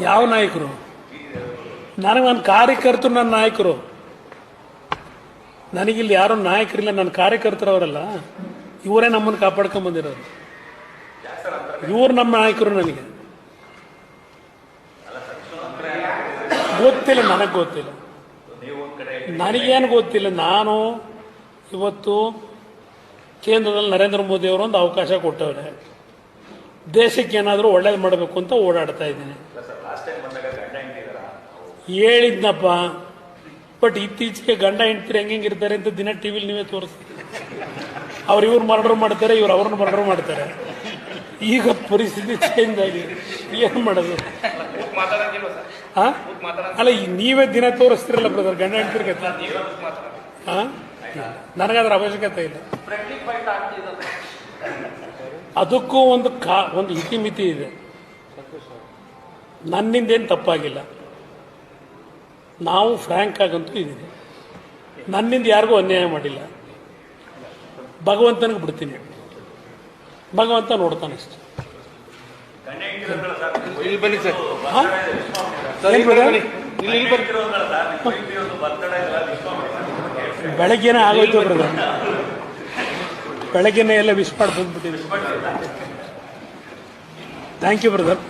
ಯಾವ ನಾಯಕರು? ನನಗೆ ನನ್ನ ಕಾರ್ಯಕರ್ತರು ನನ್ನ ನಾಯಕರು. ನನಗಿಲ್ಲಿ ಯಾರು ನಾಯಕರಿಲ್ಲ, ನನ್ನ ಕಾರ್ಯಕರ್ತರವರಲ್ಲ. ಇವರೇ ನಮ್ಮನ್ನು ಕಾಪಾಡ್ಕೊಂಡ್ ಬಂದಿರೋರು. ಇವ್ರು ನಮ್ಮ ನಾಯಕರು. ನನಗೆ ಗೊತ್ತಿಲ್ಲ, ನನಗೆ ಗೊತ್ತಿಲ್ಲ, ನನಗೇನು ಗೊತ್ತಿಲ್ಲ. ನಾನು ಇವತ್ತು ಕೇಂದ್ರದಲ್ಲಿ ನರೇಂದ್ರ ಮೋದಿ ಅವರು ಒಂದು ಅವಕಾಶ ಕೊಟ್ಟವ್ರೆ. ದೇಶಕ್ಕೆ ಏನಾದರೂ ಒಳ್ಳೇದು ಮಾಡಬೇಕು ಅಂತ ಓಡಾಡ್ತಾ ಇದ್ದೀನಿ. ಹೇಳಿದ್ನಪ್ಪ, ಬಟ್ ಇತ್ತೀಚೆಗೆ ಗಂಡ ಹೆಂಡ್ತಿರು ಹೆಂಗಿರ್ತಾರೆ ಅಂತ ದಿನ ಟಿವಿಲಿ ನೀವೇ ತೋರಿಸ್ತೀರಿ. ಇವ್ರು ಮರ್ಡರ್ ಮಾಡ್ತಾರೆ, ಇವ್ರು ಅವ್ರನ್ನ ಮರ್ಡರ್ ಮಾಡ್ತಾರೆ. ಈಗ ಪರಿಸ್ಥಿತಿ ಚೇಂಜ್ ಆಗಿದೆ, ಏನು ಮಾಡೋದು? ಅಲ್ಲ, ನೀವೇ ದಿನ ತೋರಿಸ್ತಿರಲ್ಲ ಬ್ರದರ್ ಗಂಡ ಹೆಂಡ್ತಿರ್ಗೆ. ನನಗದ್ರ ಅವಶ್ಯಕತೆ ಇಲ್ಲ. ಅದಕ್ಕೂ ಒಂದು ಇತಿಮಿತಿ ಇದೆ. ನನ್ನಿಂದೇನು ತಪ್ಪಾಗಿಲ್ಲ, ನಾವು ಫ್ರ್ಯಾಂಕ್ ಆಗಂತೂ ಇದ್ದೀನಿ. ನನ್ನಿಂದ ಯಾರಿಗೂ ಅನ್ಯಾಯ ಮಾಡಿಲ್ಲ. ಭಗವಂತನಿಗೆ ಬಿಡ್ತೀನಿ, ಭಗವಂತ ನೋಡ್ತಾನೆ ಅಷ್ಟೆ. ಬೆಳಗ್ಗೆನೇ ಆಗೋಯ್ತು ಬ್ರದರ್, ಬೆಳಗ್ಗೆನೇ ಎಲ್ಲ ವಿಶ್ ಮಾಡಿ ಬಂದ್ಬಿಟ್ಟಿದ್ವಿ. Thank you brother.